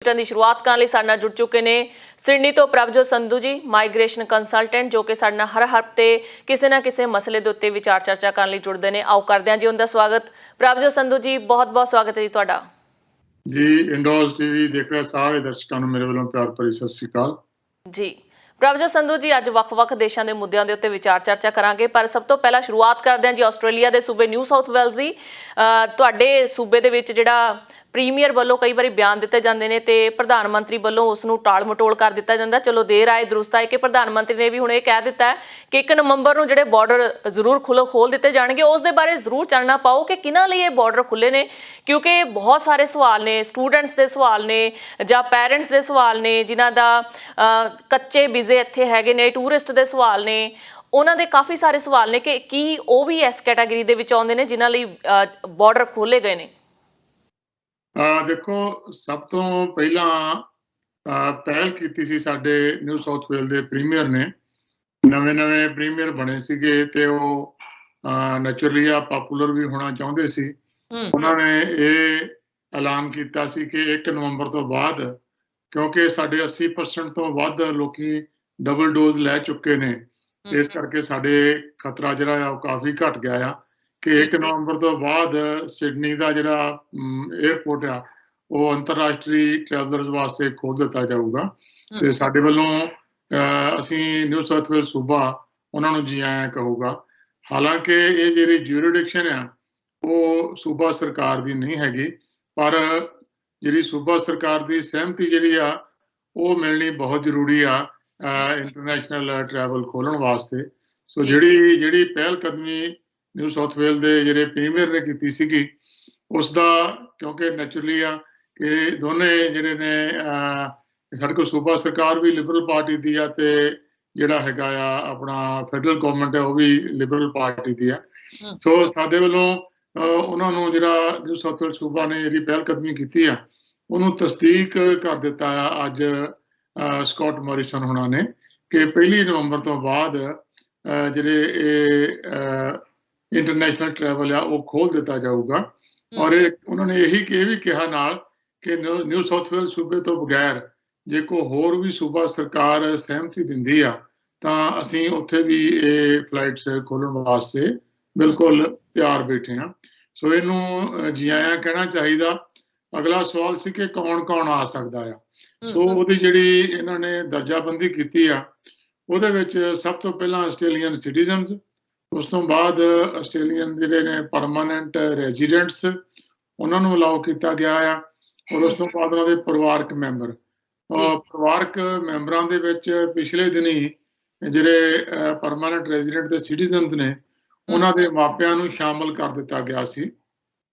ਦੀ ਸ਼ੁਰੂਆਤ ਕਰਨ ਲਈ ਸਾਡੇ ਨਾਲ ਜੁੜ ਚੁੱਕੇ ਨੇ ਸਿਡਨੀ ਤੋਂ ਪ੍ਰਭਜੋਤ ਸੰਧੂ ਜੀ, ਮਾਈਗ੍ਰੇਸ਼ਨ ਕੰਸਲਟੈਂਟ, ਜੋ ਕਿ ਸਾਡੇ ਨਾਲ ਹਰ ਹਫ਼ਤੇ ਕਿਸੇ ਨਾ ਕਿਸੇ ਮਸਲੇ ਦੇ ਉੱਤੇ ਵਿਚਾਰ ਚਰਚਾ ਕਰਨ ਲਈ ਜੁੜਦੇ ਨੇ। ਆਓ ਕਰਦੇ ਹਾਂ ਜੀ ਉਹਨਾਂ ਦਾ ਸਵਾਗਤ। ਪ੍ਰਭਜੋਤ ਸੰਧੂ ਜੀ, ਬਹੁਤ-ਬਹੁਤ ਸਵਾਗਤ ਹੈ ਜੀ ਤੁਹਾਡਾ। ਜੀ ਇੰਡੋਜ਼ ਟੀਵੀ ਦੇਖ ਰਹੇ ਸਾਰੇ ਦਰਸ਼ਕਾਂ ਨੂੰ ਮੇਰੇ ਵੱਲੋਂ ਪਿਆਰ ਭਰੀ ਸਤਿ ਸ਼੍ਰੀ ਅਕਾਲ ਜੀ। ਪ੍ਰਭਜੋਤ ਸੰਧੂ ਜੀ, ਅੱਜ ਵੱਖ-ਵੱਖ ਦੇਸ਼ਾਂ ਦੇ ਮੁੱਦਿਆਂ ਦੇ ਉੱਤੇ ਵਿਚਾਰ ਚਰਚਾ ਕਰਾਂਗੇ, ਪਰ ਸਭ ਤੋਂ ਪਹਿਲਾਂ ਸ਼ੁਰੂਆਤ ਕਰਦੇ ਹਾਂ ਜੀ ਆਸਟ੍ਰੇਲੀਆ ਦੇ ਸੂਬੇ ਨਿਊ ਸਾਊਥ ਵੇਲਜ਼ ਦੀ। ਤੁਹਾਡੇ ਸੂਬੇ ਦੇ ਵਿੱਚ ਜਿਹੜਾ ਪ੍ਰੀਮੀਅਰ ਵੱਲੋਂ ਕਈ ਵਾਰੀ ਬਿਆਨ ਦਿੱਤੇ ਜਾਂਦੇ ਨੇ ਤੇ ਪ੍ਰਧਾਨ ਮੰਤਰੀ ਵੱਲੋਂ ਉਸ ਨੂੰ ਟਾਲ ਮਟੋਲ ਕਰ ਦਿੱਤਾ ਜਾਂਦਾ। ਚਲੋ ਦੇਰ ਆਏ ਦਰੁਸਤ ਆਏ ਕਿ ਪ੍ਰਧਾਨ ਮੰਤਰੀ ਨੇ ਵੀ ਹੁਣ ਇਹ ਕਹਿ ਦਿੱਤਾ ਕਿ 1 ਨਵੰਬਰ ਨੂੰ ਜਿਹੜੇ ਬਾਰਡਰ ਜ਼ਰੂਰ ਖੋਲ ਦਿੱਤੇ ਜਾਣਗੇ। ਉਸ ਦੇ ਬਾਰੇ ਜ਼ਰੂਰ ਜਾਣਨਾ ਪਾਓ ਕਿ ਕਿਹਨਾਂ ਲਈ ਇਹ ਬਾਰਡਰ ਖੁੱਲੇ ਨੇ, ਕਿਉਂਕਿ ਬਹੁਤ ਸਾਰੇ ਸਵਾਲ ਨੇ, ਸਟੂਡੈਂਟਸ ਦੇ ਸਵਾਲ ਨੇ ਜਾਂ ਪੈਰੈਂਟਸ ਦੇ ਸਵਾਲ ਨੇ, ਜਿਨ੍ਹਾਂ ਦਾ ਕੱਚੇ ਵੀਜ਼ੇ ਇੱਥੇ ਹੈਗੇ ਨੇ, ਟੂਰਿਸਟ ਦੇ ਸਵਾਲ ਨੇ, ਉਹਨਾਂ ਦੇ ਕਾਫੀ ਸਾਰੇ ਸਵਾਲ ਨੇ ਕਿ ਕੀ ਉਹ ਵੀ ਇਸ ਕੈਟਾਗਰੀ ਦੇ ਵਿੱਚ ਆਉਂਦੇ ਨੇ ਜਿਨ੍ਹਾਂ ਲਈ ਬਾਰਡਰ ਖੋਲੇ ਗਏ ਨੇ। ਦੇਖੋ, ਸਭ ਤੋਂ ਪਹਿਲਾਂ ਪਹਿਲ ਕੀਤੀ ਸੀ ਸਾਡੇ ਨਿਊ ਸਾਊਥ ਵੇਲ ਦੇ ਪ੍ਰੀਮੀਅਰ ਨੇ। ਨਵੇਂ ਪ੍ਰੀਮੀਅਰ ਬਣੇ ਸੀਗੇ ਤੇ ਉਹ ਨੈਚੁਰਲੀ ਪਪੂਲਰ ਵੀ ਹੋਣਾ ਚਾਹੁੰਦੇ ਸੀ। ਉਹਨਾਂ ਨੇ ਇਹ ਐਲਾਨ ਕੀਤਾ ਸੀ ਕਿ 1 ਨਵੰਬਰ ਤੋਂ ਬਾਅਦ, ਕਿਉਂਕਿ ਸਾਡੇ 80% ਤੋਂ ਵੱਧ ਲੋਕੀ ਡਬਲ ਡੋਜ਼ ਲੈ ਚੁੱਕੇ ਨੇ, ਇਸ ਕਰਕੇ ਸਾਡੇ ਖਤਰਾ ਜਿਹੜਾ ਆ ਉਹ ਕਾਫੀ ਘਟ ਗਿਆ ਆ ਕਿ 1 ਨਵੰਬਰ ਤੋਂ ਬਾਅਦ ਸਿਡਨੀ ਦਾ ਜਿਹੜਾ 에ਅਰਪੋਰਟ ਆ ਉਹ ਅੰਤਰਰਾਸ਼ਟਰੀ ਟਰੈਵਲਰਸ ਵਾਸਤੇ ਖੋਲ ਦਿੱਤਾ ਜਾਊਗਾ। ਤੇ ਸਾਡੇ ਵੱਲੋਂ ਅਸੀਂ ਨਿਊ ਸਾਊਥ ਵੇਲ ਸੂਬਾ ਉਹਨਾਂ ਨੂੰ ਜੀ ਆਇਆਂ ਕਹੂਗਾ। ਹਾਲਾਂਕਿ ਇਹ ਜਿਹੜੀ ਜੂਰਿਡਿਕਸ਼ਨ ਆ ਉਹ ਸੂਬਾ ਸਰਕਾਰ ਦੀ ਨਹੀਂ ਹੈਗੀ, ਪਰ ਜਿਹੜੀ ਸੂਬਾ ਸਰਕਾਰ ਦੀ ਸਹਿਮਤੀ ਜਿਹੜੀ ਆ ਉਹ ਮਿਲਣੀ ਬਹੁਤ ਜ਼ਰੂਰੀ ਆ ਇੰਟਰਨੈਸ਼ਨਲ ਟਰੈਵਲ ਖੋਲ੍ਹਣ ਵਾਸਤੇ। ਸੋ ਜਿਹੜੀ ਪਹਿਲ ਕਦਮੀ ਨਿਊ ਸਾਊਥ ਵੇਲ ਦੇ ਜਿਹੜੇ ਪ੍ਰੀਮੀਅਰ ਨੇ ਕੀਤੀ ਸੀਗੀ, ਉਸ ਦਾ ਕਿਉਂਕਿ ਨੈਚੁਰਲੀ ਆ ਕਿ ਦੋਨੇ ਜਿਹੜੇ ਨੇ ਸਾਡੇ ਕੋਲ ਸੂਬਾ ਸਰਕਾਰ ਵੀ ਲਿਬਰਲ ਪਾਰਟੀ ਦੀ ਆ ਤੇ ਜਿਹੜਾ ਹੈਗਾ ਆ ਆਪਣਾ ਫੈਡਰਲ ਗਵਰਨਮੈਂਟ ਹੈ ਉਹ ਵੀ ਲਿਬਰਲ ਪਾਰਟੀ ਦੀ ਆ। ਸੋ ਸਾਡੇ ਵੱਲੋਂ ਉਹਨਾਂ ਨੂੰ ਜਿਹੜਾ ਨਿਊ ਸਾਊਥ ਵੇਲ ਸੂਬਾ ਨੇ ਜਿਹੜੀ ਪਹਿਲ ਕਦਮੀ ਕੀਤੀ ਆ ਉਹਨੂੰ ਤਸਦੀਕ ਕਰ ਦਿੱਤਾ ਆ ਅੱਜ ਸਕਾਟ ਮੋਰਿਸਨ ਹੋਣਾ ਨੇ ਕਿ 1 ਨਵੰਬਰ ਤੋਂ ਬਾਅਦ ਜਿਹੜੇ ਇਹ ਇੰਟਰਨੈਸ਼ਨਲ ਟਰੈਵਲ ਆ ਉਹ ਖੋਲ ਦਿੱਤਾ ਜਾਊਗਾ। ਔਰ ਉਹਨਾਂ ਨੇ ਇਹ ਵੀ ਕਿਹਾ ਨਾਲ ਕਿ ਨਿਊ ਸਾਊਥ ਵੇਲ ਸੂਬੇ ਤੋਂ ਬਗੈਰ ਜੇ ਕੋਈ ਹੋਰ ਵੀ ਸੂਬਾ ਸਰਕਾਰ ਸਹਿਮਤੀ ਦਿੰਦੀ ਆ ਤਾਂ ਅਸੀਂ ਉੱਥੇ ਵੀ ਇਹ ਫਲਾਈਟਸ ਖੋਲ੍ਹਣ ਵਾਸਤੇ ਬਿਲਕੁਲ ਤਿਆਰ ਬੈਠੇ ਹਾਂ। ਸੋ ਇਹਨੂੰ ਜੀ ਆਇਆਂ ਕਹਿਣਾ ਚਾਹੀਦਾ। ਅਗਲਾ ਸਵਾਲ ਸੀ ਕਿ ਕੌਣ ਆ ਸਕਦਾ ਆ। ਸੋ ਉਹਦੀ ਜਿਹੜੀ ਇਹਨਾਂ ਨੇ ਦਰਜਾਬੰਦੀ ਕੀਤੀ ਆ ਉਹਦੇ ਵਿੱਚ ਸਭ ਤੋਂ ਪਹਿਲਾਂ ਆਸਟ੍ਰੇਲੀਅਨ ਸਿਟੀਜ਼ਨਸ, ਉਸ ਤੋਂ ਬਾਅਦ ਆਸਟ੍ਰੇਲੀਅਨ ਜਿਹੜੇ ਨੇ ਪਰਮਾਨੈਂਟ ਰੈਜ਼ੀਡੈਂਟਸ ਉਹਨਾਂ ਨੂੰ ਅਲਾਓ ਕੀਤਾ ਗਿਆ ਆ, ਔਰ ਉਸ ਤੋਂ ਬਾਅਦ ਉਹਨਾਂ ਦੇ ਪਰਿਵਾਰਕ ਮੈਂਬਰ। ਪਰਿਵਾਰਕ ਮੈਂਬਰਾਂ ਦੇ ਵਿੱਚ ਪਿਛਲੇ ਦਿਨੀ ਜਿਹੜੇ ਪਰਮਾਨੈਂਟ ਰੈਜ਼ੀਡੈਂਟ ਦੇ ਸਿਟੀਜ਼ਨਸ ਨੇ ਉਹਨਾਂ ਦੇ ਮਾਪਿਆਂ ਨੂੰ ਸ਼ਾਮਲ ਕਰ ਦਿੱਤਾ ਗਿਆ ਸੀ।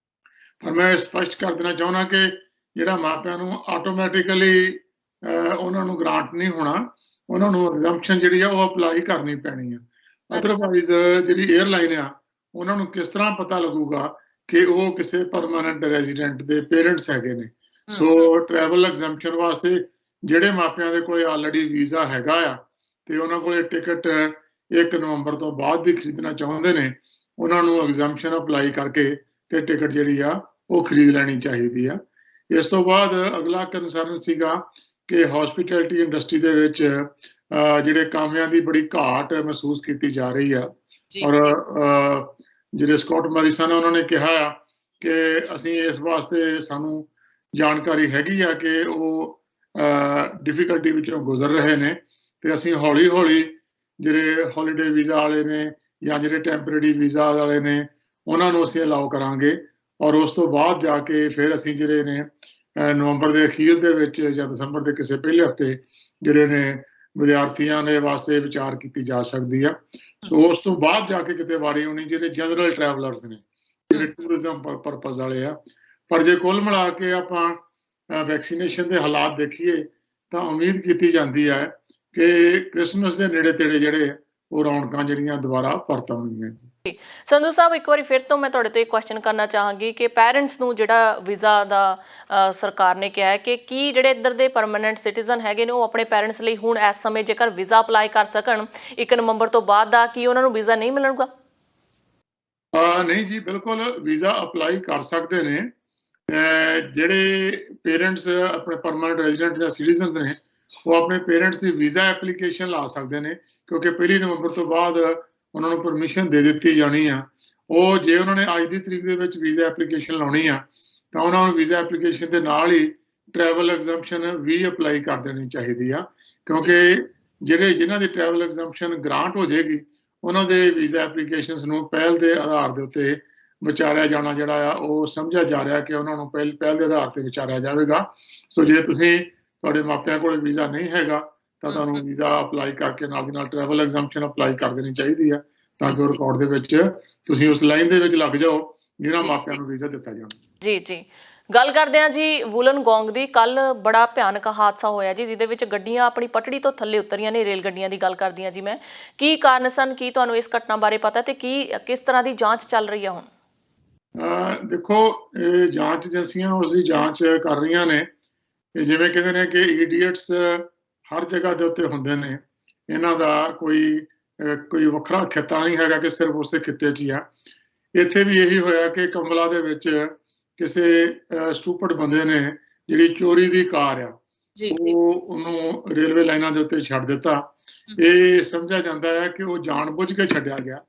ਪਰ ਮੈਂ ਸਪਸ਼ਟ ਕਰ ਦੇਣਾ ਚਾਹੁੰਦਾ ਕਿ ਜਿਹੜਾ ਮਾਪਿਆਂ ਨੂੰ ਆਟੋਮੈਟਿਕਲੀ ਉਹਨਾਂ ਨੂੰ ਗ੍ਰਾਂਟ ਨਹੀਂ ਹੋਣਾ, ਉਹਨਾਂ ਨੂੰ ਐਗਜ਼ੈਂਪਸ਼ਨ ਜਿਹੜੀ ਆ ਉਹ ਅਪਲਾਈ ਕਰਨੀ ਪੈਣੀ ਆ। ਅਦਰਵਾਈਜ਼ ਜਿਹੜੀ 에ਅਰਲਾਈਨ ਆ ਉਹਨਾਂ ਨੂੰ ਕਿਸ ਤਰ੍ਹਾਂ ਪਤਾ ਲੱਗੂਗਾ ਕਿ ਉਹ ਕਿਸੇ ਪਰਮਾਨੈਂਟ ਰੈਜ਼ੀਡੈਂਟ ਦੇ ਪੇਰੈਂਟਸ ਹੈਗੇ ਨੇ। ਸੋ ਟਰੈਵਲ ਐਗਜ਼ੈਂਪਸ਼ਨ ਵਾਸਤੇ ਜਿਹੜੇ ਮਾਪਿਆਂ ਦੇ ਕੋਲੇ ਆਲਰੇਡੀ ਵੀਜ਼ਾ ਹੈਗਾ ਆ ਤੇ ਉਹਨਾਂ ਕੋਲੇ ਟਿਕਟ 1 ਨਵੰਬਰ ਤੋਂ ਬਾਅਦ ਦੀ ਖਰੀਦਣਾ ਚਾਹੁੰਦੇ ਨੇ, ਉਹਨਾਂ ਨੂੰ ਐਗਜ਼ੈਂਪਸ਼ਨ ਅਪਲਾਈ ਕਰਕੇ ਤੇ ਟਿਕਟ ਜਿਹੜੀ ਆ ਉਹ ਖਰੀਦ ਲੈਣੀ ਚਾਹੀਦੀ ਆ। ਇਸ ਤੋਂ ਬਾਅਦ ਅਗਲਾ ਕੰਸਰਨ ਸੀਗਾ ਕਿ ਹੌਸਪਿਟੈਲਿਟੀ ਇੰਡਸਟਰੀ ਦੇ ਵਿੱਚ ਜਿਹੜੇ ਕਾਮਿਆਂ ਦੀ ਬੜੀ ਘਾਟ ਮਹਿਸੂਸ ਕੀਤੀ ਜਾ ਰਹੀ ਆ। ਔਰ ਜਿਹੜੇ ਸਕਾਟ ਮੋਰਿਸਨ ਉਹਨਾਂ ਨੇ ਕਿਹਾ ਆ ਕਿ ਅਸੀਂ ਇਸ ਵਾਸਤੇ ਸਾਨੂੰ ਜਾਣਕਾਰੀ ਹੈਗੀ ਆ ਕਿ ਉਹ ਡਿਫੀਕਲਟੀ ਵਿੱਚੋਂ ਗੁਜ਼ਰ ਰਹੇ ਨੇ ਤੇ ਅਸੀਂ ਹੌਲੀ ਜਿਹੜੇ ਹੌਲੀਡੇ ਵੀਜ਼ਾ ਵਾਲੇ ਨੇ ਜਾਂ ਜਿਹੜੇ ਟੈਂਪਰੇਰੀ ਵੀਜ਼ਾ ਵਾਲੇ ਨੇ ਉਹਨਾਂ ਨੂੰ ਅਸੀਂ ਅਲਾਓ ਕਰਾਂਗੇ। ਔਰ ਉਸ ਤੋਂ ਬਾਅਦ ਜਾ ਕੇ ਫਿਰ ਅਸੀਂ ਜਿਹੜੇ ਨੇ ਨਵੰਬਰ ਦੇ ਅਖੀਰ ਦੇ ਵਿੱਚ ਜਾਂ ਦਸੰਬਰ ਦੇ ਕਿਸੇ ਪਹਿਲੇ ਹਫ਼ਤੇ ਜਿਹੜੇ ਨੇ ਵਿਦਿਆਰਥੀਆਂ ਦੇ ਵਾਸਤੇ ਵਿਚਾਰ ਕੀਤੀ ਜਾ ਸਕਦੀ ਆ। ਉਸ ਤੋਂ ਬਾਅਦ ਜਾ ਕੇ ਕਿਤੇ ਵਾਰੀ ਹੋਣੀ ਜਿਹੜੇ ਜਨਰਲ ਟਰੈਵਲਰਸ ਨੇ, ਜਿਹੜੇ ਟੂਰਿਜ਼ਮ ਪਰਪਸ ਵਾਲੇ ਆ। ਪਰ ਜੇ ਕੁੱਲ ਮਿਲਾ ਕੇ ਆਪਾਂ ਵੈਕਸੀਨੇਸ਼ਨ ਦੇ ਹਾਲਾਤ ਦੇਖੀਏ ਤਾਂ ਉਮੀਦ ਕੀਤੀ ਜਾਂਦੀ ਹੈ ਕਿ ਕ੍ਰਿਸਮਸ ਦੇ ਨੇੜੇ ਤੇੜੇ ਜਿਹੜੇ ਉਹ ਰੌਣਕਾਂ ਜਿਹੜੀਆਂ ਦੁਬਾਰਾ ਪਰਤ ਆਉਣਗੀਆਂ। ਸੰਧੂ ਸਾਹਿਬ, ਇੱਕ ਵਾਰੀ ਫਿਰ ਤੋਂ ਮੈਂ ਤੁਹਾਡੇ ਤੋਂ ਇਹ ਕੁਐਸਚਨ ਕਰਨਾ ਚਾਹਾਂਗੀ ਕਿ ਪੈਰੈਂਟਸ ਨੂੰ ਜਿਹੜਾ ਵੀਜ਼ਾ ਦਾ ਸਰਕਾਰ ਨੇ ਕਿਹਾ ਹੈ ਕਿ ਕੀ ਜਿਹੜੇ ਇੱਧਰ ਦੇ ਪਰਮਾਨੈਂਟ ਸਿਟੀਜ਼ਨ ਹੈਗੇ ਨੇ ਉਹ ਆਪਣੇ ਪੈਰੈਂਟਸ ਲਈ ਹੁਣ ਇਸ ਸਮੇਂ ਜੇਕਰ ਵੀਜ਼ਾ ਅਪਲਾਈ ਕਰ ਸਕਣ 1 ਨਵੰਬਰ ਤੋਂ ਬਾਅਦ ਦਾ, ਕੀ ਉਹਨਾਂ ਨੂੰ ਵੀਜ਼ਾ ਨਹੀਂ ਮਿਲੂਗਾ? ਨਹੀਂ ਜੀ, ਬਿਲਕੁਲ ਵੀਜ਼ਾ ਅਪਲਾਈ ਕਰ ਸਕਦੇ ਨੇ। ਜਿਹੜੇ ਪੇਰੈਂਟਸ ਆਪਣੇ ਪਰਮਾਨੈਂਟ ਰੈਜ਼ੀਡੈਂਟ ਜਾਂ ਸਿਟੀਜ਼ਨਸ ਨੇ ਉਹ ਆਪਣੇ ਪੇਰੈਂਟਸ ਦੀ ਵੀਜ਼ਾ ਐਪਲੀਕੇਸ਼ਨ ਲਾ ਸਕਦੇ ਨੇ, ਕਿਉਂਕਿ 1 ਨਵੰਬਰ ਤੋਂ ਬਾਅਦ ਉਹਨਾਂ ਨੂੰ ਪਰਮਿਸ਼ਨ ਦੇ ਦਿੱਤੀ ਜਾਣੀ ਆ। ਉਹ ਜੇ ਉਹਨਾਂ ਨੇ ਅੱਜ ਦੀ ਤਰੀਕ ਦੇ ਵਿੱਚ ਵੀਜ਼ਾ ਐਪਲੀਕੇਸ਼ਨ ਲਾਉਣੀ ਆ ਤਾਂ ਉਹਨਾਂ ਨੂੰ ਵੀਜ਼ਾ ਐਪਲੀਕੇਸ਼ਨ ਦੇ ਨਾਲ ਹੀ ਟਰੈਵਲ ਐਗਜ਼ੈਂਪਸ਼ਨ ਵੀ ਅਪਲਾਈ ਕਰ ਦੇਣੀ ਚਾਹੀਦੀ ਆ, ਕਿਉਂਕਿ ਜਿਨ੍ਹਾਂ ਦੀ ਟਰੈਵਲ ਐਗਜ਼ੈਂਪਸ਼ਨ ਗ੍ਰਾਂਟ ਹੋ ਜਾਏਗੀ ਉਹਨਾਂ ਦੇ ਵੀਜ਼ਾ ਐਪਲੀਕੇਸ਼ਨਸ ਨੂੰ ਪਹਿਲ ਦੇ ਆਧਾਰ ਦੇ ਉੱਤੇ ਵਿਚਾਰਿਆ ਜਾਣਾ ਜਿਹੜਾ ਆ ਉਹ ਸਮਝਿਆ ਜਾ ਰਿਹਾ ਕਿ ਉਹਨਾਂ ਨੂੰ ਪਹਿਲ ਦੇ ਆਧਾਰ ਤੇ ਵਿਚਾਰਿਆ ਜਾਵੇਗਾ। ਸੋ ਜੇ ਤੁਸੀਂ ਤੁਹਾਡੇ ਮਾਪਿਆਂ ਕੋਲ ਵੀਜ਼ਾ ਨਹੀਂ ਹੈਗਾ ਤਾਂ ਤੁਹਾਨੂੰ ਵੀਜ਼ਾ ਅਪਲਾਈ ਕਰਕੇ ਨਾਲ ਦੀ ਨਾਲ ਟਰੈਵਲ ਐਗਜ਼ੈਂਪਸ਼ਨ ਅਪਲਾਈ ਕਰ ਦੇਣੀ ਚਾਹੀਦੀ ਆ, ਤਾਂ ਕਿ ਰਿਕਾਰਡ ਦੇ ਵਿੱਚ ਤੁਸੀਂ ਉਸ ਲਾਈਨ ਦੇ ਵਿੱਚ ਲੱਗ ਜਾਓ ਜਿਹਨਾਂ ਮਾਪਿਆਂ ਨੂੰ ਵੀਜ਼ਾ ਦਿੱਤਾ ਜਾਣਾ। ਜੀ ਜੀ, ਗੱਲ ਕਰਦੇ ਹਾਂ ਜੀ ਵੁਲਨਗੋਂਗ ਦੀ। ਕੱਲ ਬੜਾ ਭਿਆਨਕ ਹਾਦਸਾ ਹੋਇਆ ਜੀ, ਜਿਹਦੇ ਵਿੱਚ ਗੱਡੀਆਂ ਆਪਣੀ ਪਟੜੀ ਤੋਂ ਥੱਲੇ ਉਤਰੀਆਂ ਨੇ। ਰੇਲ ਗੱਡੀਆਂ ਦੀ ਗੱਲ ਕਰਦੀ ਹਾਂ ਜੀ ਮੈਂ। ਕੀ ਕਾਰਨ ਸਨ, ਕੀ ਤੁਹਾਨੂੰ ਇਸ ਘਟਨਾ ਬਾਰੇ ਪਤਾ ਤੇ ਕਿਸ ਤਰ੍ਹਾਂ ਦੀ ਜਾਂਚ ਚੱਲ ਰਹੀ ਹੈ ਹੁਣ? ਦੇਖੋ, ਇਹ ਜਾਂਚ ਏਜੰਸੀਆਂ ਉਸ ਦੀ ਜਾਂਚ ਕਰ ਰਹੀਆਂ ਨੇ। ਜਿਵੇਂ ਕਹਿੰਦੇ ਨੇ ਕਿ ਇਡੀਅਟਸ ਹਰ ਜਗ੍ਹਾ ਦੇ ਉੱਤੇ ਹੁੰਦੇ ਨੇ, ਇਹਨਾਂ ਦਾ ਕੋਈ ਵੱਖਰਾ ਖਿੱਤਾ ਨਹੀਂ ਹੈਗਾ ਕਿ ਸਿਰਫ ਉਸੇ ਖਿੱਤੇ 'ਚ ਹੀ ਆ। ਇੱਥੇ ਵੀ ਇਹੀ ਹੋਇਆ ਕਿ ਕੰਬਲਾ ਦੇ ਵਿੱਚ ਕਿਸੇ ਸਟੂਪਿਡ ਬੰਦੇ ਨੇ ਜਿਹੜੀ ਚੋਰੀ ਦੀ ਕਾਰ ਆ ਉਹਨੂੰ ਰੇਲਵੇ ਲਾਈਨਾਂ ਦੇ ਉੱਤੇ ਛੱਡ ਦਿੱਤਾ। ਇਹ ਸਮਝਿਆ ਜਾਂਦਾ ਹੈ ਕਿ ਉਹ ਜਾਣਬੁੱਝ ਕੇ ਛੱਡਿਆ ਗਿਆ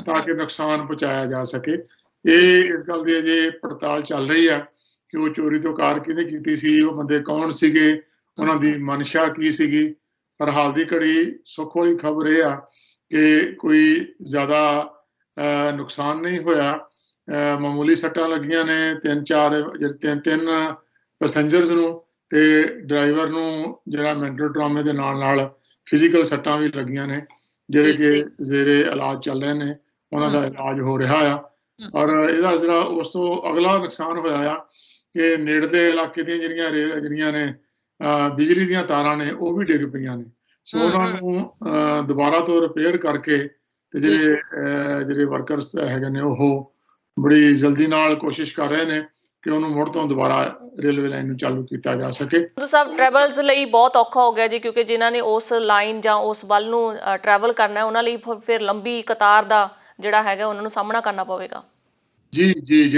ਤਾਂ ਕਿ ਨੁਕਸਾਨ ਪਹੁੰਚਾਇਆ ਜਾ ਸਕੇ। ਇਹ ਇਸ ਗੱਲ ਦੀ ਅਜੇ ਪੜਤਾਲ ਚੱਲ ਰਹੀ ਆ ਕਿ ਉਹ ਚੋਰੀ ਤੋਂ ਕਾਰ ਕਿਹਨੇ ਕੀਤੀ ਸੀ, ਉਹ ਬੰਦੇ ਕੌਣ ਸੀਗੇ, ਉਹਨਾਂ ਦੀ ਮਨਸ਼ਾ ਕੀ ਸੀਗੀ। ਪਰ ਹਾਲ ਦੀ ਘੜੀ ਸੁੱਖ ਵਾਲੀ ਖਬਰ ਇਹ ਆ ਕਿ ਕੋਈ ਜ਼ਿਆਦਾ ਨੁਕਸਾਨ ਨਹੀਂ ਹੋਇਆ। ਮਾਮੂਲੀ ਸੱਟਾਂ ਲੱਗੀਆਂ ਨੇ ਤਿੰਨ ਪੈਸੇਂਜਰਸ ਨੂੰ, ਤੇ ਡਰਾਈਵਰ ਨੂੰ ਜਿਹੜਾ ਮੈਂਟਲ ਟਰਾਮੇ ਦੇ ਨਾਲ ਫਿਜ਼ੀਕਲ ਸੱਟਾਂ ਵੀ ਲੱਗੀਆਂ ਨੇ, ਜਿਹੜੇ ਕਿ ਜ਼ੇਰੇ ਇਲਾਜ ਚੱਲ ਰਹੇ ਨੇ, ਉਹਨਾਂ ਦਾ ਇਲਾਜ ਹੋ ਰਿਹਾ ਆ। ਔਰ ਇਹਦਾ ਜਿਹੜਾ ਉਸ ਤੋਂ ਅਗਲਾ ਨੁਕਸਾਨ ਹੋਇਆ ਆ ਕਿ ਨੇੜਲੇ ਇਲਾਕੇ ਦੀਆਂ ਜਿਹੜੀਆਂ ਨੇ ਬਿਜਲੀ ਦੀਆਂ ਤਾਰਾਂ ਨੇ ਉਹ ਵੀ ਡਿੱਗ ਪਈਆਂ ਨੇ। ਸੋ ਉਹਨਾਂ ਨੂੰ ਦੁਬਾਰਾ ਤੋਂ ਰਿਪੇਅਰ ਕਰਕੇ ਤੇ ਜਿਹੜੇ ਵਰਕਰਸ ਹੈਗੇ ਨੇ ਉਹ ਬੜੀ ਜਲਦੀ ਨਾਲ ਕੋਸ਼ਿਸ਼ ਕਰ ਰਹੇ ਨੇ ਕਿ ਉਹਨੂੰ ਮੁੜ ਤੋਂ ਦੁਬਾਰਾ ਰੇਲਵੇ ਲਾਈਨ ਨੂੰ ਚਾਲੂ ਕੀਤਾ ਜਾ ਸਕੇ। ਸੰਧੂ ਸਾਹਿਬ, ਟਰੈਵਲਸ ਲਈ ਬਹੁਤ ਔਖਾ ਹੋ ਗਿਆ ਜੀ, ਕਿਉਂਕਿ ਜਿਨ੍ਹਾਂ ਨੇ ਉਸ ਲਾਈਨ ਜਾਂ ਉਸ ਵੱਲ ਨੂੰ ਟਰੈਵਲ ਕਰਨਾ ਉਹਨਾਂ ਲਈ ਫਿਰ ਲੰਬੀ ਕਤਾਰ ਦਾ ਜਿਹੜਾ ਹੈਗਾ ਉਹਨਾਂ ਨੂੰ ਸਾਹਮਣਾ ਕਰਨਾ ਪਵੇਗਾ। ਜੀ ਜੀ,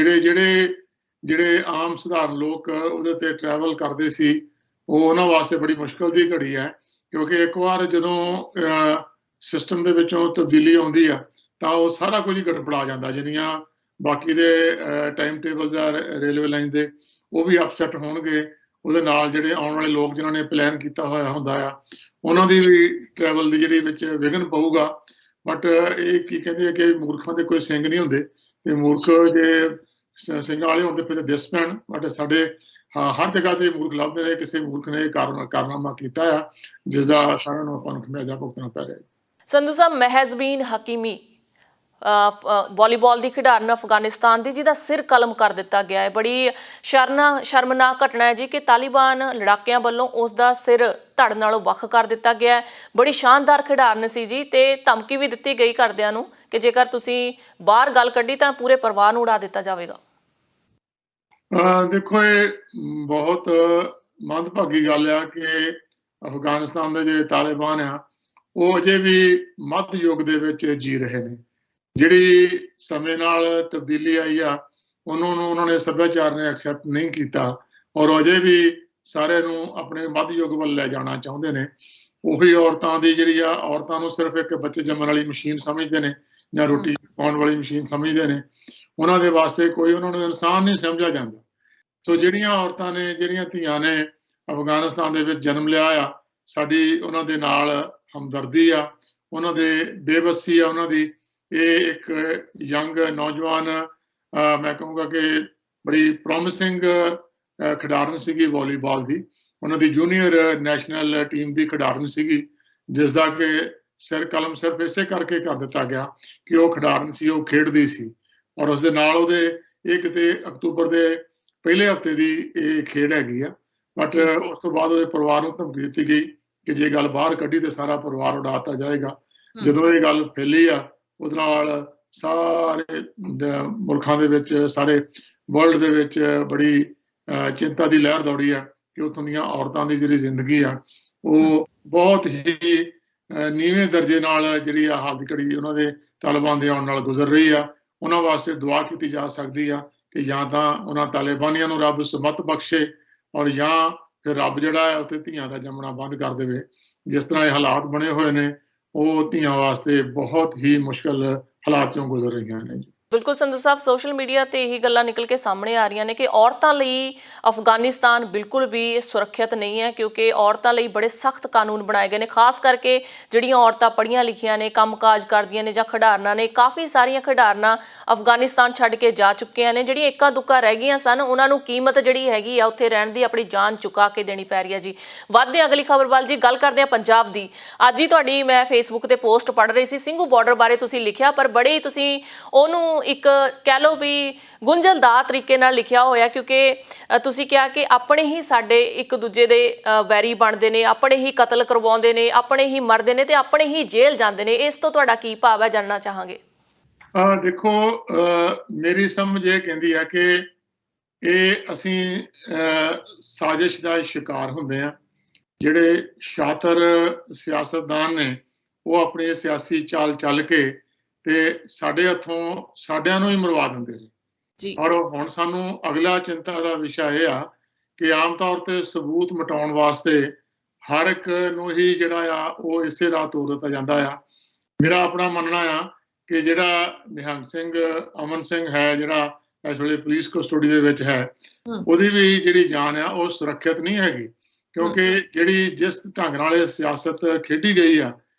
ਜਿਹੜੇ ਆਮ ਸਧਾਰਨ ਲੋਕ ਉਹਦੇ ਤੇ ਟਰੈਵਲ ਕਰਦੇ ਸੀ ਉਹ ਉਹਨਾਂ ਵਾਸਤੇ ਬੜੀ ਮੁਸ਼ਕਲ ਦੀ ਘੜੀ ਹੈ, ਕਿਉਂਕਿ ਇੱਕ ਵਾਰ ਜਦੋਂ ਸਿਸਟਮ ਦੇ ਵਿੱਚੋਂ ਤਬਦੀਲੀ ਆਉਂਦੀ ਆ ਤਾਂ ਉਹ ਸਾਰਾ ਕੁਝ ਹੀ ਗੜਬੜਾ ਜਾਂਦਾ। ਜਿੰਨੀਆਂ ਬਾਕੀ ਦੇ ਟਾਈਮ ਟੇਬਲ ਆ ਰੇਲਵੇ ਲਾਈਨ ਦੇ ਉਹ ਵੀ ਅਪਸੈਟ ਹੋਣਗੇ, ਉਹਦੇ ਨਾਲ ਜਿਹੜੇ ਆਉਣ ਵਾਲੇ ਲੋਕ ਜਿਨ੍ਹਾਂ ਨੇ ਪਲਾਨ ਕੀਤਾ ਹੋਇਆ ਹੁੰਦਾ ਆ ਉਹਨਾਂ ਦੀ ਵੀ ਟਰੈਵਲ ਦੀ ਜਿਹੜੀ ਵਿੱਚ ਵਿਘਨ ਪਊਗਾ। ਬਟ ਇਹ ਕੀ ਕਹਿੰਦੇ ਆ ਕਿ ਮੂਰਖਾਂ ਦੇ ਕੋਈ ਸਿੰਘ ਨਹੀਂ ਹੁੰਦੇ, ਤੇ ਮੂਰਖ ਜੇ ਸਿੰਘਾਂ ਵਾਲੇ ਹੁੰਦੇ ਫਿਰ ਦਿਸ ਪੈਣ। ਬਟ ਸਾਡੇ ਹਰ ਜਗ੍ਹਾ ਤੇ ਮੂਰਖ ਲੱਭਦੇ ਨੇ, ਕਿਸੇ ਮੂਰਖ ਨੇ ਕਾਰਨਾਮਾ ਕੀਤਾ ਆ ਜਿਸਦਾ ਸਾਰਿਆਂ ਨੂੰ ਆਪਾਂ ਨੂੰ ਖਮਿਆਜਾ ਭੁਗਤਣਾ ਪੈ ਰਿਹਾ। ਸੰਧੂ ਸਾਹਿਬ, ਮਹਿਜ਼ਬੀਨ ਹਕੀਮੀ ਵਾਲੀਬਾਲ ਦੀ ਖਿਡਾਰਨ ਅਫਗਾਨਿਸਤਾਨ ਦੀ, ਜਿਹਦਾ ਸਿਰ ਕਲਮ ਕਰ ਦਿੱਤਾ ਗਿਆ ਹੈ। ਬੜੀ ਸ਼ਰਮਨਾਕ ਘਟਨਾ ਹੈ ਜੀ ਕਿ ਤਾਲਿਬਾਨ ਲੜਾਕਿਆਂ ਵੱਲੋਂ ਉਸ ਦਾ ਸਿਰ ਧੜ ਨਾਲੋਂ ਵੱਖ ਕਰ ਦਿੱਤਾ ਗਿਆ ਹੈ। ਬੜੀ ਸ਼ਾਨਦਾਰ ਖਿਡਾਰਨ ਸੀ ਜੀ, ਤੇ ਧਮਕੀ ਵੀ ਦਿੱਤੀ ਗਈ ਘਰਦਿਆਂ ਨੂੰ ਕਿ ਜੇਕਰ ਤੁਸੀਂ ਬਾਹਰ ਗੱਲ ਕੱਢੀ ਤਾਂ ਪੂਰੇ ਪਰਿਵਾਰ ਨੂੰ ਉਡਾ ਦਿੱਤਾ ਜਾਵੇਗਾ। ਦੇਖੋ, ਇਹ ਬਹੁਤ ਮੰਦਭਾਗੀ ਗੱਲ ਆ ਕਿ ਅਫਗਾਨਿਸਤਾਨ ਦੇ ਜਿਹੜੇ ਤਾਲਿਬਾਨ ਆ ਉਹ ਅਜੇ ਵੀ ਮੱਧ ਯੁੱਗ ਦੇ ਵਿੱਚ ਜੀ ਰਹੇ ਨੇ। ਜਿਹੜੀ ਸਮੇਂ ਨਾਲ ਤਬਦੀਲੀ ਆਈ ਆ ਉਹਨਾਂ ਨੇ ਸੱਭਿਆਚਾਰ ਨੇ ਐਕਸੈਪਟ ਨਹੀਂ ਕੀਤਾ, ਔਰ ਅਜੇ ਵੀ ਸਾਰਿਆਂ ਨੂੰ ਆਪਣੇ ਮੱਧ ਯੁੱਗ ਵੱਲ ਲੈ ਜਾਣਾ ਚਾਹੁੰਦੇ ਨੇ। ਉਹੀ ਔਰਤਾਂ ਦੀ ਜਿਹੜੀ ਆ, ਔਰਤਾਂ ਨੂੰ ਸਿਰਫ ਇੱਕ ਬੱਚੇ ਜੰਮਣ ਵਾਲੀ ਮਸ਼ੀਨ ਸਮਝਦੇ ਨੇ ਜਾਂ ਰੋਟੀ ਪਾਉਣ ਵਾਲੀ ਮਸ਼ੀਨ ਸਮਝਦੇ ਨੇ। ਉਹਨਾਂ ਦੇ ਵਾਸਤੇ ਉਹਨਾਂ ਨੂੰ ਇਨਸਾਨ ਨਹੀਂ ਸਮਝਿਆ ਜਾਂਦਾ। ਸੋ ਜਿਹੜੀਆਂ ਔਰਤਾਂ ਨੇ, ਜਿਹੜੀਆਂ ਧੀਆਂ ਨੇ ਅਫਗਾਨਿਸਤਾਨ ਦੇ ਵਿੱਚ ਜਨਮ ਲਿਆ ਆ, ਸਾਡੀ ਉਹਨਾਂ ਦੇ ਨਾਲ ਹਮਦਰਦੀ ਆ, ਉਹਨਾਂ ਦੇ ਬੇਬਸੀ ਆ ਉਹਨਾਂ ਦੀ। ਇਹ ਇੱਕ ਯੰਗ ਨੌਜਵਾਨ, ਮੈਂ ਕਹੂੰਗਾ ਕਿ ਬੜੀ ਪ੍ਰੋਮਿਸਿੰਗ ਖਿਡਾਰਨ ਸੀਗੀ ਵਾਲੀਬਾਲ ਦੀ। ਉਹਨਾਂ ਦੀ ਜੂਨੀਅਰ ਨੈਸ਼ਨਲ ਟੀਮ ਦੀ ਖਿਡਾਰਨ ਸੀਗੀ, ਜਿਸ ਦਾ ਕਿ ਸਿਰ ਕਲਮ ਸਿਰਫ ਇਸੇ ਕਰਕੇ ਕਰ ਦਿੱਤਾ ਗਿਆ ਕਿ ਉਹ ਖਿਡਾਰਨ ਸੀ, ਉਹ ਖੇਡਦੀ ਸੀ। ਔਰ ਉਸ ਦੇ ਨਾਲ ਇਹ ਕਿਤੇ ਅਕਤੂਬਰ ਦੇ ਪਹਿਲੇ ਹਫ਼ਤੇ ਦੀ ਇਹ ਖੇਡ ਹੈਗੀ ਆ। ਬਟ ਉਸ ਤੋਂ ਬਾਅਦ ਉਹਦੇ ਪਰਿਵਾਰ ਨੂੰ ਧਮਕੀ ਦਿੱਤੀ ਗਈ ਕਿ ਜੇ ਗੱਲ ਬਾਹਰ ਕੱਢੀ ਤੇ ਸਾਰਾ ਪਰਿਵਾਰ ਉਡਾ ਦਿੱਤਾ ਜਾਏਗਾ। ਜਦੋਂ ਇਹ ਗੱਲ ਫੈਲੀ ਆ ਉਹਦੇ ਨਾਲ ਸਾਰੇ ਮੁਲਕਾਂ ਦੇ ਵਿੱਚ, ਸਾਰੇ ਵਰਲਡ ਦੇ ਵਿੱਚ ਬੜੀ ਚਿੰਤਾ ਦੀ ਲਹਿਰ ਦੌੜੀ ਆ ਕਿ ਉੱਥੋਂ ਦੀਆਂ ਔਰਤਾਂ ਦੀ ਜਿਹੜੀ ਜ਼ਿੰਦਗੀ ਆ ਉਹ ਬਹੁਤ ਹੀ ਨੀਵੇਂ ਦਰਜੇ ਨਾਲ ਜਿਹੜੀ ਆ ਹਾਲ ਦੀ ਘੜੀ ਉਹਨਾਂ ਦੇ ਤਾਲਿਬਾਨ ਦੇ ਆਉਣ ਨਾਲ ਗੁਜ਼ਰ ਰਹੀ ਆ। ਉਹਨਾਂ ਵਾਸਤੇ ਦੁਆ ਕੀਤੀ ਜਾ ਸਕਦੀ ਆ ਕਿ ਜਾਂ ਤਾਂ ਉਹਨਾਂ ਤਾਲਿਬਾਨੀਆਂ ਨੂੰ ਰੱਬ ਸਮਤ ਬਖਸ਼ੇ ਔਰ ਜਾਂ ਫਿਰ ਰੱਬ ਜਿਹੜਾ ਹੈ ਉੱਥੇ ਧੀਆਂ ਦਾ ਜੰਮਣਾ ਬੰਦ ਕਰ ਦੇਵੇ। ਜਿਸ ਤਰ੍ਹਾਂ ਇਹ ਹਾਲਾਤ ਬਣੇ ਹੋਏ ਨੇ ਉਹ ਧੀਆਂ ਵਾਸਤੇ ਬਹੁਤ ਹੀ ਮੁਸ਼ਕਲ ਹਾਲਾਤ ਚੋਂ ਗੁਜ਼ਰ ਰਹੀਆਂ ਨੇ ਜੀ। ਬਿਲਕੁਲ ਸੰਧੂ ਸਾਹਿਬ, ਸੋਸ਼ਲ ਮੀਡੀਆ ਤੇ ਇਹੀ ਗੱਲਾਂ ਨਿਕਲ ਕੇ ਸਾਹਮਣੇ ਆ ਰਹੀਆਂ ਨੇ ਕਿ ਔਰਤਾਂ ਲਈ ਅਫਗਾਨਿਸਤਾਨ ਬਿਲਕੁਲ ਵੀ ਸੁਰੱਖਿਅਤ ਨਹੀਂ ਹੈ, ਕਿਉਂਕਿ ਔਰਤਾਂ ਲਈ ਬੜੇ ਸਖਤ ਕਾਨੂੰਨ ਬਣਾਏ ਗਏ ਨੇ। ਖਾਸ ਕਰਕੇ ਜਿਹੜੀਆਂ ਔਰਤਾਂ ਪੜ੍ਹੀਆਂ ਲਿਖੀਆਂ ਨੇ, ਕੰਮਕਾਜ ਕਰਦੀਆਂ ਨੇ ਜਾਂ ਖਿਡਾਰਨਾਂ ਨੇ, ਕਾਫੀ ਸਾਰੀਆਂ ਖਿਡਾਰਨਾਂ ਅਫਗਾਨਿਸਤਾਨ ਛੱਡ ਕੇ ਜਾ ਚੁੱਕੀਆਂ ਨੇ। ਜਿਹੜੀਆਂ ਇੱਕਾ ਦੁੱਕਾ ਰਹਿ ਗਈਆਂ ਸਨ ਉਹਨਾਂ ਨੂੰ ਕੀਮਤ ਜਿਹੜੀ ਹੈਗੀ ਆ ਉੱਥੇ ਰਹਿਣ ਦੀ ਆਪਣੀ ਜਾਨ ਚੁਕਾ ਕੇ ਦੇਣੀ ਪੈ ਰਹੀ ਹੈ ਜੀ। ਵੱਧਦੇ ਹਾਂ ਅਗਲੀ ਖਬਰ ਵੱਲ ਜੀ, ਗੱਲ ਕਰਦੇ ਹਾਂ ਪੰਜਾਬ ਦੀ। ਅੱਜ ਹੀ ਤੁਹਾਡੀ ਮੈਂ ਫੇਸਬੁੱਕ ਤੇ ਪੋਸਟ ਪੜ੍ਹ ਰਹੀ ਸੀ, ਸਿੰਘੂ ਬਾਰਡਰ ਬਾਰੇ ਤੁਸੀਂ ਲਿਖਿਆ, ਪਰ ਬੜੇ ਤੁਸੀਂ ਉਹਨੂੰ ਇੱਕ ਕਹਿ ਲਓ ਵੀ ਗੁੰਝਲਦਾਰ ਤਰੀਕੇ ਨਾਲ ਲਿਖਿਆ ਹੋਇਆ, ਕਿਉਂਕਿ ਤੁਸੀਂ ਕਿਹਾ ਕਿ ਆਪਣੇ ਹੀ ਸਾਡੇ ਇੱਕ ਦੂਜੇ ਦੇ ਵੈਰੀ ਬਣਦੇ ਨੇ, ਆਪਣੇ ਹੀ ਕਤਲ ਕਰਵਾਉਂਦੇ ਨੇ, ਆਪਣੇ ਹੀ ਮਰਦੇ ਨੇ ਤੇ ਆਪਣੇ ਹੀ ਜੇਲ੍ਹ ਜਾਂਦੇ ਨੇ। ਇਸ ਤੋਂ ਤੁਹਾਡਾ ਕੀ ਭਾਵ ਹੈ, ਜਾਣਨਾ ਚਾਹਾਂਗੇ। ਦੇਖੋ, ਮੇਰੀ ਸਮਝ ਇਹ ਕਹਿੰਦੀ ਹੈ ਕਿ ਇਹ ਅਸੀਂ ਸਾਜ਼ਿਸ਼ ਦਾ ਸ਼ਿਕਾਰ ਹੁੰਦੇ ਆ। ਜਿਹੜੇ ਸ਼ਾਤਰ ਸਿਆਸਤਦਾਨ ਨੇ ਉਹ ਆਪਣੇ ਸਿਆਸੀ ਚਾਲ ਚੱਲ ਕੇ ਤੇ ਸਾਡੇ ਹੱਥੋਂ ਸਾਡਿਆਂ ਨੂੰ ਹੀ ਮਰਵਾ ਦਿੰਦੇ ਨੇ ਜੀ। ਔਰ ਹੁਣ ਸਾਨੂੰ ਅਗਲਾ ਚਿੰਤਾ ਦਾ ਵਿਸ਼ਾ ਇਹ ਆ ਕਿ ਆਮ ਤੌਰ ਤੇ ਸਬੂਤ ਮਿਟਾਉਣ ਵਾਸਤੇ ਹਰ ਇੱਕ ਨੂੰ ਹੀ ਜਿਹੜਾ ਆ ਉਹ ਇਸੇ ਰਾਹ ਤੋਰ ਦਿੱਤਾ ਜਾਂਦਾ ਆ। ਮੇਰਾ ਆਪਣਾ ਮੰਨਣਾ ਆ ਕਿ ਜਿਹੜਾ ਨਿਹੰਗ ਸਿੰਘ ਅਮਨ ਸਿੰਘ ਹੈ, ਜਿਹੜਾ ਇਸ ਵੇਲੇ ਪੁਲਿਸ ਕਸਟਡੀ ਦੇ ਵਿੱਚ ਹੈ, ਉਹਦੀ ਵੀ ਜਿਹੜੀ ਜਾਨ ਆ ਉਹ ਸੁਰੱਖਿਅਤ ਨਹੀਂ ਹੈਗੀ, ਕਿਉਂਕਿ ਜਿਹੜੀ ਜਿਸ ਢੰਗ ਨਾਲ ਇਹ ਸਿਆਸਤ ਖੇਡੀ ਗਈ ਆ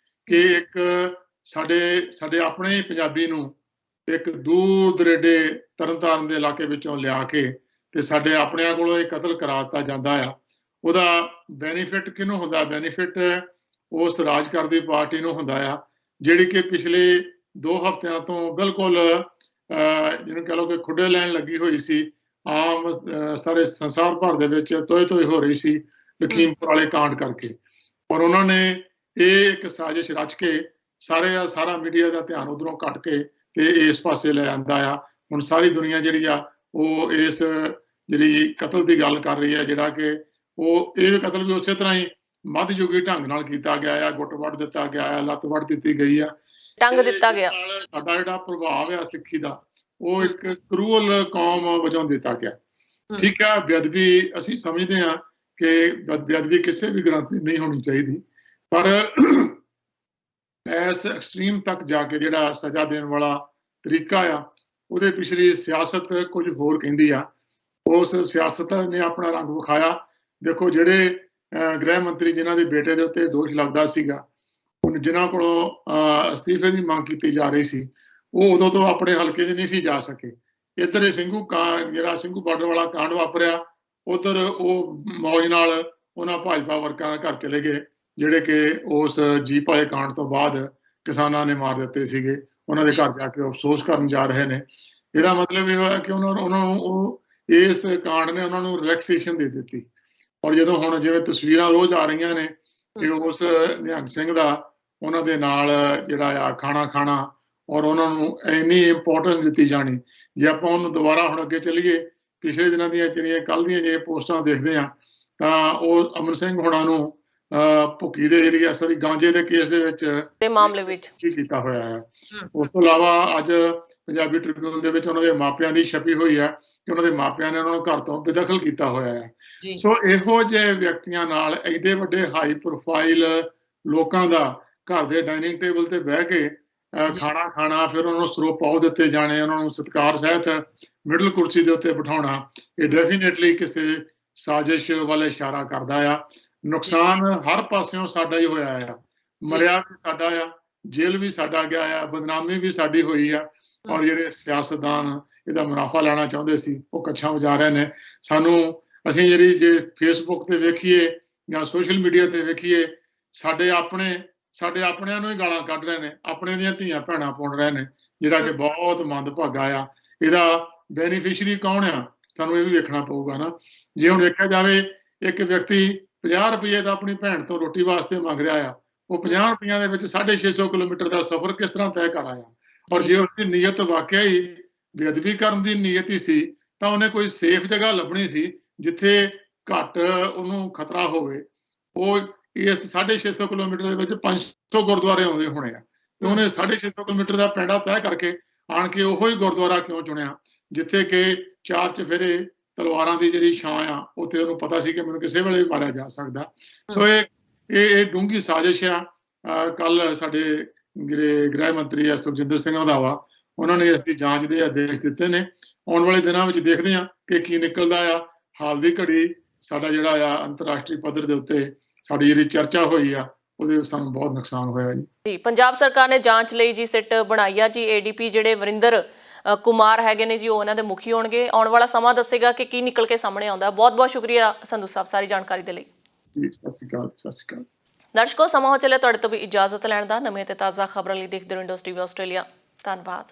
ਕਿ ਇੱਕ ਸਾਡੇ ਆਪਣੇ ਹੀ ਪੰਜਾਬੀ ਨੂੰ ਇੱਕ ਦੂਰ ਦਰੇਡੇ ਤਰਨਤਾਰਨ ਦੇ ਇਲਾਕੇ ਵਿੱਚੋਂ ਲਿਆ ਕੇ ਤੇ ਸਾਡੇ ਆਪਣਿਆਂ ਕੋਲੋਂ ਇਹ ਕਤਲ ਕਰਾ ਦਿੱਤਾ ਜਾਂਦਾ ਆ। ਉਹਦਾ ਬੈਨੀਫਿਟ ਕਿਹਨੂੰ ਹੁੰਦਾ? ਬੈਨੀਫਿਟ ਉਸ ਰਾਜ ਕਰਦੀ ਪਾਰਟੀ ਨੂੰ ਹੁੰਦਾ ਆ, ਜਿਹੜੀ ਕਿ ਪਿਛਲੇ 2 ਹਫ਼ਤਿਆਂ ਤੋਂ ਬਿਲਕੁਲ ਜਿਹਨੂੰ ਕਹਿ ਲਓ ਕਿ ਖੁੱਡੇ ਲੈਣ ਲੱਗੀ ਹੋਈ ਸੀ। ਆਮ ਸਾਰੇ ਸੰਸਾਰ ਭਰ ਦੇ ਵਿੱਚ ਤੋਏ ਹੋ ਰਹੀ ਸੀ ਲਖੀਮਪੁਰ ਵਾਲੇ ਕਾਂਡ ਕਰਕੇ, ਔਰ ਉਹਨਾਂ ਨੇ ਇਹ ਇੱਕ ਸਾਜ਼ਿਸ਼ ਰਚ ਕੇ ਸਾਰਾ ਮੀਡੀਆ ਦਾ ਧਿਆਨ ਉਧਰੋਂ ਕੱਟ ਕੇ ਤੇ ਇਸ ਪਾਸੇ ਲੈ ਆਂਦਾ ਆ। ਹੁਣ ਸਾਰੀ ਦੁਨੀਆ ਜਿਹੜੀ ਆ ਉਹ ਇਸ ਜਿਹੜੀ ਕਤਲ ਦੀ ਗੱਲ ਕਰ ਰਹੀ ਹੈ, ਜਿਹੜਾ ਕਿ ਇਹ ਕਤਲ ਵੀ ਉਸੇ ਤਰ੍ਹਾਂ ਹੀ ਮੱਧਯੁਗੀ ਢੰਗ ਨਾਲ ਕੀਤਾ ਗਿਆ ਆ। ਗੁੱਟ ਵੱਢ ਦਿੱਤਾ ਗਿਆ ਆ, ਲੱਤ ਵੱਢ ਦਿੱਤੀ ਗਈ ਆ, ਟੰਗ ਦਿੱਤਾ ਗਿਆ। ਸਾਡਾ ਜਿਹੜਾ ਪ੍ਰਭਾਵ ਆ ਸਿੱਖੀ ਦਾ ਉਹ ਇੱਕ ਕਰੂਅਲ ਕੌਮ ਵਜੋਂ ਦਿੱਤਾ ਗਿਆ। ਠੀਕ ਆ, ਬੇਅਦਬੀ ਅਸੀਂ ਸਮਝਦੇ ਹਾਂ ਕਿ ਬੇਅਦਬੀ ਕਿਸੇ ਵੀ ਗ੍ਰੰਥ ਦੀ ਨਹੀਂ ਹੋਣੀ ਚਾਹੀਦੀ, ਪਰ ਇਸ ਐਕਸਟ੍ਰੀਮ ਤੱਕ ਜਾ ਕੇ ਜਿਹੜਾ ਸਜ਼ਾ ਦੇਣ ਵਾਲਾ ਤਰੀਕਾ ਆ ਉਹਦੇ ਪਿਛਲੀ ਸਿਆਸਤ ਕੁਝ ਹੋਰ ਕਹਿੰਦੀ ਆ। ਉਸ ਸਿਆਸਤ ਨੇ ਆਪਣਾ ਰੰਗ ਵਿਖਾਇਆ। ਦੇਖੋ, ਜਿਹੜੇ ਗ੍ਰਹਿ ਮੰਤਰੀ ਜਿਨ੍ਹਾਂ ਦੇ ਬੇਟੇ ਦੇ ਉੱਤੇ ਦੋਸ਼ ਲੱਗਦਾ ਸੀਗਾ, ਜਿਨ੍ਹਾਂ ਕੋਲੋਂ ਅਸਤੀਫੇ ਦੀ ਮੰਗ ਕੀਤੀ ਜਾ ਰਹੀ ਸੀ, ਉਹ ਉਦੋਂ ਤੋਂ ਆਪਣੇ ਹਲਕੇ 'ਚ ਨਹੀਂ ਸੀ ਜਾ ਸਕੇ। ਇੱਧਰ ਇਹ ਜਿਹੜਾ ਸਿੰਘੂ ਬਾਰਡਰ ਵਾਲਾ ਕਾਂਡ ਵਾਪਰਿਆ, ਉੱਧਰ ਉਹ ਮੌਜ ਨਾਲ ਉਹਨਾਂ ਭਾਜਪਾ ਵਰਕਰਾਂ ਦੇ ਘਰ ਚਲੇ ਗਏ, ਜਿਹੜੇ ਕਿ ਉਸ ਜੀਪ ਵਾਲੇ ਕਾਂਡ ਤੋਂ ਬਾਅਦ ਕਿਸਾਨਾਂ ਨੇ ਮਾਰ ਦਿੱਤੇ ਸੀਗੇ। ਉਹਨਾਂ ਦੇ ਘਰ ਜਾ ਕੇ ਅਫਸੋਸ ਕਰਨ ਜਾ ਰਹੇ ਨੇ। ਇਹਦਾ ਮਤਲਬ ਇਹ ਹੋਇਆ ਕਿ ਉਹਨਾਂ ਨੂੰ ਇਸ ਕਾਂਡ ਨੇ ਉਹਨਾਂ ਨੂੰ ਰਿਲੈਕਸੇਸ਼ਨ ਦੇ ਦਿੱਤੀ। ਔਰ ਜਦੋਂ ਹੁਣ ਜਿਵੇਂ ਤਸਵੀਰਾਂ ਰੋਜ਼ ਆ ਰਹੀਆਂ ਨੇ ਕਿ ਉਸ ਨਿਹੰਗ ਸਿੰਘ ਦਾ ਉਹਨਾਂ ਦੇ ਨਾਲ ਜਿਹੜਾ ਆ ਖਾਣਾ ਔਰ ਉਹਨਾਂ ਨੂੰ ਇੰਨੀ ਇੰਪੋਰਟੈਂਸ ਦਿੱਤੀ ਜਾਣੀ। ਜੇ ਆਪਾਂ ਉਹਨੂੰ ਦੁਬਾਰਾ ਹੁਣ ਅੱਗੇ ਚੱਲੀਏ, ਪਿਛਲੇ ਦਿਨਾਂ ਦੀਆਂ ਜਿਹੜੀਆਂ ਕੱਲ੍ਹ ਦੀਆਂ ਜਿਹੜੀਆਂ ਪੋਸਟਾਂ ਦੇਖਦੇ ਹਾਂ ਤਾਂ ਉਹ ਅਮਨ ਸਿੰਘ ਹੋਣਾ ਨੂੰ ਭੁੱਕੀ ਦੇ ਏਰੀਆ ਸੌਰੀ ਗਾਂਜੇ ਦੇ ਕੇਸ ਦੇ ਵਿੱਚ ਤੇ ਮਾਮਲੇ ਵਿੱਚ ਕੀ ਕੀਤਾ ਹੋਇਆ ਹੈ। ਉਸ ਤੋਂ ਇਲਾਵਾ ਅੱਜ ਪੰਜਾਬੀ ਟ੍ਰਿਬਿਊਨ ਦੇ ਵਿੱਚ ਉਹਨਾਂ ਦੇ ਮਾਪਿਆਂ ਦੀ ਛਪੀ ਹੋਈ ਹੈ ਕਿ ਉਹਨਾਂ ਦੇ ਮਾਪਿਆਂ ਨੇ ਉਹਨਾਂ ਨੂੰ ਘਰ ਤੋਂ ਬੇਦਖਲ ਕੀਤਾ ਹੋਇਆ ਹੈ। ਸੋ ਇਹੋ ਜਿਹੇ ਵਿਅਕਤੀਆਂ ਨਾਲ ਐਡੇ ਵੱਡੇ ਹਾਈ ਪ੍ਰੋਫਾਈਲ ਲੋਕਾਂ ਦਾ ਘਰ ਦੇ ਡਾਈਨਿੰਗ ਟੇਬਲ ਤੇ ਬਹਿ ਕੇ ਖਾਣਾ ਖਾਣਾ, ਫਿਰ ਉਹਨਾਂ ਨੂੰ ਸਰੋਪਾਓ ਦਿੱਤੇ ਜਾਣੇ, ਉਹਨਾਂ ਨੂੰ ਸਤਿਕਾਰ ਸਹਿਤ ਮਿਡਲ ਕੁਰਸੀ ਦੇ ਉੱਤੇ ਬਿਠਾਉਣਾ, ਇਹ ਡੈਫੀਨੇਟਲੀ ਕਿਸੇ ਸਾਜ਼ਿਸ਼ ਵੱਲ ਇਸ਼ਾਰਾ ਕਰਦਾ ਆ। ਨੁਕਸਾਨ ਹਰ ਪਾਸਿਓਂ ਸਾਡਾ ਹੀ ਹੋਇਆ ਆ, ਮਰਿਆ ਵੀ ਸਾਡਾ ਆ, ਜੇਲ੍ਹ ਵੀ ਸਾਡਾ ਗਿਆ ਆ, ਬਦਨਾਮੀ ਵੀ ਸਾਡੀ ਹੋਈ ਆ, ਔਰ ਜਿਹੜੇ ਸਿਆਸਤਦਾਨ ਇਹਦਾ ਮੁਨਾਫਾ ਲੈਣਾ ਚਾਹੁੰਦੇ ਸੀ ਉਹ ਕੱਛਾਂ ਵਜਾ ਰਹੇ ਨੇ। ਅਸੀਂ ਜੇ ਫੇਸਬੁੱਕ ਤੇ ਵੇਖੀਏ ਜਾਂ ਸੋਸ਼ਲ ਮੀਡੀਆ ਤੇ ਵੇਖੀਏ, ਸਾਡੇ ਆਪਣਿਆਂ ਨੂੰ ਹੀ ਗਾਲਾਂ ਕੱਢ ਰਹੇ ਨੇ, ਆਪਣੇ ਦੀਆਂ ਧੀਆਂ ਭੈਣਾਂ ਪੁੰਨ ਰਹੇ ਨੇ, ਜਿਹੜਾ ਕਿ ਬਹੁਤ ਮੰਦਭਾਗਾ ਆ। ਇਹਦਾ ਬੈਨੀਫਿਸ਼ਰੀ ਕੌਣ ਆ? ਸਾਨੂੰ ਇਹ ਵੀ ਵੇਖਣਾ ਪਊਗਾ ਨਾ। ਜੇ ਹੁਣ ਵੇਖਿਆ ਜਾਵੇ, ਇੱਕ ਵਿਅਕਤੀ 50 ਰੁਪਏ ਦਾ ਆਪਣੀ ਭੈਣ ਤੋਂ ਰੋਟੀ ਵਾਸਤੇ ਮੰਗ ਰਿਹਾ ਆ, ਉਹ 50 ਰੁਪਈਆਂ ਦੇ ਵਿੱਚ 650 ਕਿਲੋਮੀਟਰ ਦਾ ਸਫ਼ਰ ਕਿਸ ਤਰ੍ਹਾਂ ਤੈਅ ਕਰ ਆਇਆ? ਔਰ ਜੇ ਉਸਦੀ ਨੀਅਤ ਵਾਕਿਆ ਹੀ ਬੇਅਦਬੀ ਕਰਨ ਦੀ ਨੀਅਤ ਹੀ ਸੀ ਤਾਂ ਉਹਨੇ ਕੋਈ ਸੇਫ ਜਗ੍ਹਾ ਲੱਭਣੀ ਸੀ ਜਿੱਥੇ ਘੱਟ ਉਹਨੂੰ ਖਤਰਾ ਹੋਵੇ। ਉਹ ਇਸ 650 ਕਿਲੋਮੀਟਰ ਦੇ ਵਿੱਚ 500 ਗੁਰਦੁਆਰੇ ਆਉਂਦੇ ਹੋਣੇ ਆ, ਤੇ ਉਹਨੇ 650 ਕਿਲੋਮੀਟਰ ਦਾ ਪੈਂਡਾ ਤੈਅ ਕਰਕੇ ਆਣ ਕੇ ਉਹੋ ਹੀ ਗੁਰਦੁਆਰਾ ਕਿਉਂ ਚੁਣਿਆ? ਜਿੱਥੇ ਕਿ ਚਾਰ ਚਫੇਰੇ ਤਲਵਾਰਾਂ ਦੀ ਜਿਹੜੀ ਛਾਂ ਆ, ਉੱਥੇ ਉਹਨੂੰ ਪਤਾ ਸੀ ਕਿ ਮੈਨੂੰ ਕਿਸੇ ਵੇਲੇ ਵੀ ਮਾਰਿਆ ਜਾ ਸਕਦਾ। ਸੋ ਇਹ ਡੂੰਘੀ ਸਾਜ਼ਿਸ਼ ਆ। ਕੱਲ ਸਾਡੇ ਗ੍ਰਹਿ ਮੰਤਰੀ ਆ ਸੁਖਜਿੰਦਰ ਸਿੰਘ ਰੰਧਾਵਾ, ਉਹਨਾਂ ਨੇ ਇਸ ਦੀ ਜਾਂਚ ਦੇ ਆਦੇਸ਼ ਦਿੱਤੇ ਨੇ। ਆਉਣ ਵਾਲੇ ਦਿਨਾਂ ਵਿੱਚ ਦੇਖਦੇ ਹਾਂ ਕਿ ਕੀ ਨਿਕਲਦਾ ਆ। ਹਾਲ ਦੀ ਘੜੀ ਸਾਡਾ ਜਿਹੜਾ ਆ ਅੰਤਰਰਾਸ਼ਟਰੀ ਪੱਧਰ ਦੇ ਉੱਤੇ ਸਾਡੀ ਜਿਹੜੀ ਚਰਚਾ ਹੋਈ ਆ, ਉਹਦੇ ਸਾਨੂੰ ਬਹੁਤ ਨੁਕਸਾਨ ਹੋਇਆ ਜੀ। ਜੀ, ਪੰਜਾਬ ਸਰਕਾਰ ਨੇ ਜਾਂਚ ਲਈ ਜੀ ਸਿੱਟ ਬਣਾਈ ਆ ਜੀ। ਏਡੀਪੀ ਜਿਹੜੇ ਵਰਿੰਦਰ ਕੁਮਾਰ ਹੈਗੇ ਨੇ ਜੀ, ਉਹ ਇਹਨਾਂ ਦੇ ਮੁਖੀ ਹੋਣਗੇ। ਆਉਣ ਵਾਲਾ ਸਮਾਂ ਦੱਸੇਗਾ ਕਿ ਕੀ ਨਿਕਲ ਕੇ ਸਾਹਮਣੇ ਆਉਂਦਾ। ਬਹੁਤ ਬਹੁਤ ਸ਼ੁਕਰੀਆ ਸੰਧੂ ਸਾਹਿਬ ਸਾਰੀ ਜਾਣਕਾਰੀ ਦੇ ਲਈ। ਜੀ, ਸਤਿ ਸ਼੍ਰੀ ਅਕਾਲ, ਸਤਿ ਸ਼੍ਰੀ ਅਕਾਲ। ਦਰਸ਼ਕੋ, ਸਮਾਂ ਹੋ ਚੱਲਿਆ ਤੁਹਾਡੇ ਤੋਂ ਵੀ ਇਜਾਜ਼ਤ ਲੈਣ ਦਾ। ਨਵੀਆਂ ਤੇ ਤਾਜ਼ਾ ਖਬਰਾਂ ਲਈ ਦੇਖਦੇ ਰਹੋ ਇੰਡਸਟਰੀ ਆਸਟ੍ਰੇਲੀਆ। ਧੰਨਵਾਦ।